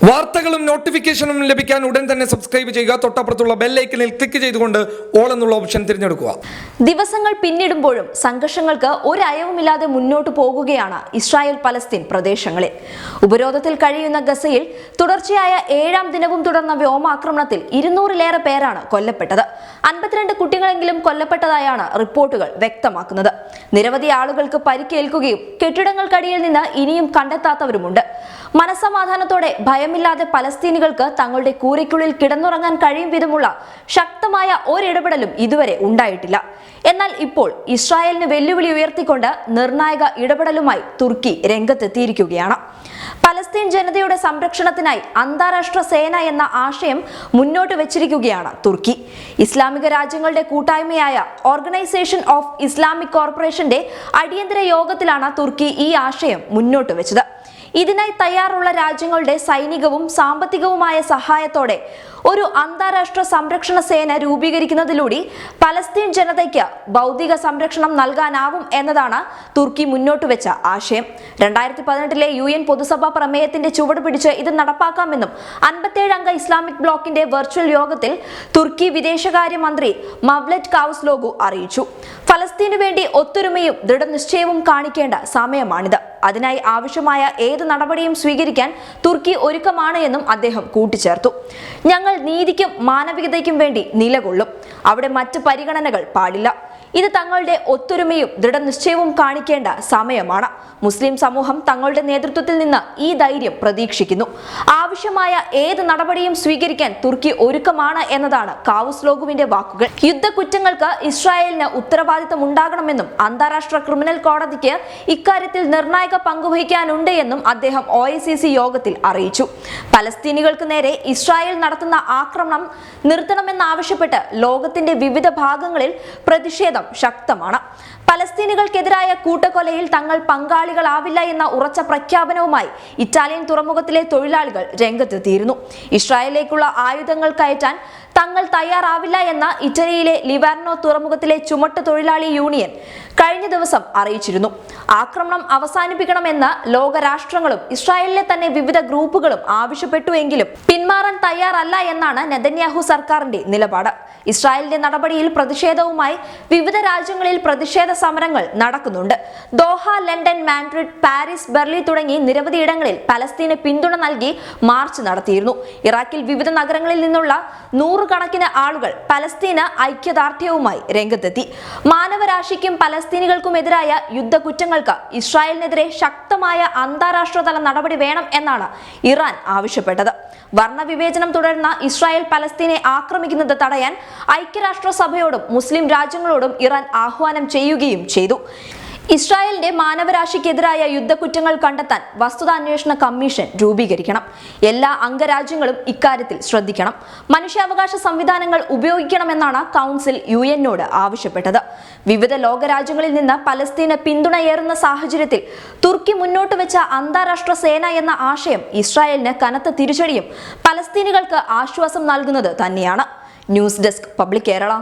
വാർത്തകളും നോട്ടിഫിക്കേഷനും ലഭിക്കാൻ ഉടൻ തന്നെ സബ്സ്ക്രൈബ് ചെയ്യുക. തൊട്ടപ്പുറത്തുള്ള ബെൽ ഐക്കണിൽ ക്ലിക്ക് ചെയ്തുകൊണ്ട് ഓൾ എന്നുള്ള ഓപ്ഷൻ തിരഞ്ഞെടുക്കുക. ദിവസങ്ങൾ പിന്നിടുമ്പോഴും സംഘർഷങ്ങൾക്ക് ഒരു അയവുമില്ലാതെ മുന്നോട്ട് പോകുകയാണ് ഇസ്രായേൽ പലസ്തീൻ പ്രദേശങ്ങളിൽ. ഉപരോധത്തിൽ കഴിയുന്ന ഗസയിൽ തുടർച്ചയായ 7ാം ദിനവും തുടർന്ന വ്യോമാക്രമണത്തിൽ 200-ലേറെ പേരാണ് കൊല്ലപ്പെട്ടത്. 52 കുട്ടികളെങ്കിലും കൊല്ലപ്പെട്ടതായാണ് റിപ്പോർട്ടുകൾ വ്യക്തമാക്കുന്നത്. നിരവധി ആളുകൾക്ക് പരിക്കേൽക്കുകയും കെട്ടിടങ്ങൾക്കടിയിൽ നിന്ന് ഇനിയും കണ്ടെത്താത്തവരുമുണ്ട്. മനസ്സമാധാനത്തോടെ ഭയമില്ലാതെ പലസ്തീനികൾക്ക് തങ്ങളുടെ കൂരയ്ക്കുള്ളിൽ കിടന്നുറങ്ങാൻ കഴിയും വിധമുള്ള ശക്തമായ ഒരിടപെടലും ഇതുവരെ ഉണ്ടായിട്ടില്ല. എന്നാൽ ഇപ്പോൾ ഇസ്രായേലിന് വെല്ലുവിളി ഉയർത്തിക്കൊണ്ട് നിർണായക ഇടപെടലുമായി തുർക്കി രംഗത്തെത്തിയിരിക്കുകയാണ്. പലസ്തീൻ ജനതയുടെ സംരക്ഷണത്തിനായി അന്താരാഷ്ട്ര സേന എന്ന ആശയം മുന്നോട്ട് വെച്ചിരിക്കുകയാണ് തുർക്കി. ഇസ്ലാമിക രാജ്യങ്ങളുടെ കൂട്ടായ്മയായ ഓർഗനൈസേഷൻ ഓഫ് ഇസ്ലാമിക് കോർപ്പറേഷന്റെ അടിയന്തര യോഗത്തിലാണ് തുർക്കി ഈ ആശയം മുന്നോട്ട് വെച്ചത്. ഇതിനായി തയ്യാറുള്ള രാജ്യങ്ങളുടെ സൈനികവും സാമ്പത്തികവുമായ സഹായത്തോടെ ഒരു അന്താരാഷ്ട്ര സംരക്ഷണ സേന രൂപീകരിക്കുന്നതിലൂടെ പലസ്തീൻ ജനതയ്ക്ക് ഭൗതിക സംരക്ഷണം നൽകാനാവും എന്നതാണ് തുർക്കി മുന്നോട്ട് വെച്ച ആശയം. 2018-ലെ UN പൊതുസഭാ പ്രമേയത്തിന്റെ ചുവട് പിടിച്ച് ഇത് നടപ്പാക്കാമെന്നും 57 അംഗ ഇസ്ലാമിക് ബ്ലോക്കിന്റെ വെർച്വൽ യോഗത്തിൽ തുർക്കി വിദേശകാര്യമന്ത്രി മവ്ലറ്റ് കാവുസ്ലോഗു അറിയിച്ചു. ഫലസ്തീനു വേണ്ടി ഒത്തൊരുമയും ദൃഢനിശ്ചയവും കാണിക്കേണ്ട സമയമാണിത്. അതിനായി ആവശ്യമായ ഏത് നടപടിയും സ്വീകരിക്കാൻ തുർക്കി ഒരുക്കമാണ് എന്നും അദ്ദേഹം കൂട്ടിച്ചേർത്തു. ഞങ്ങൾ നീതിക്കും മാനവികതയ്ക്കും വേണ്ടി നിലകൊള്ളും. അവിടെ മറ്റ് പരിഗണനകൾ പാടില്ല. ഇത് തങ്ങളുടെ ഒത്തൊരുമയും ദൃഢനിശ്ചയവും കാണിക്കേണ്ട സമയമാണ്. മുസ്ലിം സമൂഹം തങ്ങളുടെ നേതൃത്വത്തിൽ നിന്ന് ഈ ധൈര്യം പ്രതീക്ഷിക്കുന്നു. ആവശ്യമായ ഏത് നടപടിയും സ്വീകരിക്കാൻ തുർക്കി ഒരുക്കമാണ് എന്നതാണ് കാവുസ്ലോഗുവിന്റെ വാക്കുകൾ. യുദ്ധക്കുറ്റങ്ങൾക്ക് ഇസ്രായേലിന് ഉത്തരവാദിത്തം ഉണ്ടാകണമെന്നും അന്താരാഷ്ട്ര ക്രിമിനൽ കോടതിക്ക് ഇക്കാര്യത്തിൽ നിർണായക പങ്കുവഹിക്കാനുണ്ട് എന്നും അദ്ദേഹം OICC യോഗത്തിൽ അറിയിച്ചു. പലസ്തീനികൾക്ക് നേരെ ഇസ്രായേൽ നടത്തുന്ന ആക്രമണം നിർത്തണമെന്നാവശ്യപ്പെട്ട് ലോകത്തിന്റെ വിവിധ ഭാഗങ്ങളിൽ പ്രതിഷേധം ശക്തമാണ്. പലസ്തീനികൾക്കെതിരായ കൂട്ടക്കൊലയിൽ തങ്ങൾ പങ്കാളികളാവില്ല എന്ന ഉറച്ച പ്രഖ്യാപനവുമായി ഇറ്റാലിയൻ തുറമുഖത്തിലെ തൊഴിലാളികൾ രംഗത്തെത്തിയിരുന്നു. ഇസ്രായേലിലേക്കുള്ള ആയുധങ്ങൾ കയറ്റാൻ തങ്ങൾ തയ്യാറാവില്ല എന്ന ഇറ്റലിയിലെ ലിവാർനോ തുറമുഖത്തിലെ ചുമട്ട് തൊഴിലാളി യൂണിയൻ കഴിഞ്ഞ ദിവസം അറിയിച്ചിരുന്നു. ആക്രമണം അവസാനിപ്പിക്കണമെന്ന് ലോകരാഷ്ട്രങ്ങളും ഇസ്രായേലിലെ തന്നെ വിവിധ ഗ്രൂപ്പുകളും ആവശ്യപ്പെട്ടുവെങ്കിലും പിന്മാറാൻ തയ്യാറല്ല എന്നാണ് നെതന്യാഹു സർക്കാരിന്റെ നിലപാട്. ഇസ്രായേലിന്റെ നടപടിയിൽ പ്രതിഷേധവുമായി വിവിധ രാജ്യങ്ങളിൽ പ്രതിഷേധ സമരങ്ങൾ നടക്കുന്നുണ്ട്. Doha, London, Madrid, Paris, Berlin തുടങ്ങി നിരവധി ഇടങ്ങളിൽ പലസ്തീന് പിന്തുണ നൽകി മാർച്ച് നടത്തിയിരുന്നു. ഇറാഖിൽ വിവിധ നഗരങ്ങളിൽ നിന്നുള്ള 100 കണക്കിന് ആളുകൾ പലസ്തീന് ഐക്യദാർഢ്യവുമായി രംഗത്തെത്തി. മാനവരാശിക്കും പലസ്തീനികൾക്കുമെതിരായ യുദ്ധക്കുറ്റങ്ങൾക്ക് ഇസ്രായേലിനെതിരെ ശക്തമായ അന്താരാഷ്ട്രതല നടപടി വേണം എന്നാണ് ഇറാൻ ആവശ്യപ്പെട്ടത്. വർണ്ണവിവേചനം തുടരുന്ന ഇസ്രായേൽ പലസ്തീനെ ആക്രമിക്കുന്നത് തടയാൻ ഐക്യരാഷ്ട്രസഭയോടും മുസ്ലിം രാജ്യങ്ങളോടും ഇറാൻ ആഹ്വാനം ചെയ്യുകയും ചെയ്തു. ഇസ്രായേലിന്റെ മാനവരാശിക്കെതിരായ യുദ്ധക്കുറ്റങ്ങൾ കണ്ടെത്താൻ വസ്തുതാന്വേഷണ കമ്മീഷൻ രൂപീകരിക്കണം. എല്ലാ അംഗരാജ്യങ്ങളും ഇക്കാര്യത്തിൽ ശ്രദ്ധിക്കണം. മനുഷ്യാവകാശ സംവിധാനങ്ങൾ ഉപയോഗിക്കണമെന്നാണ് കൗൺസിൽ UN-നോട് ആവശ്യപ്പെട്ടത്. വിവിധ ലോകരാജ്യങ്ങളിൽ നിന്ന് പലസ്തീന് പിന്തുണയേറുന്ന സാഹചര്യത്തിൽ തുർക്കി മുന്നോട്ട് വെച്ച അന്താരാഷ്ട്ര സേന എന്ന ആശയം ഇസ്രായേലിന് കനത്ത തിരിച്ചടിയും പലസ്തീനികൾക്ക് ആശ്വാസം നൽകുന്നത് തന്നെയാണ്. News desk public Kerala.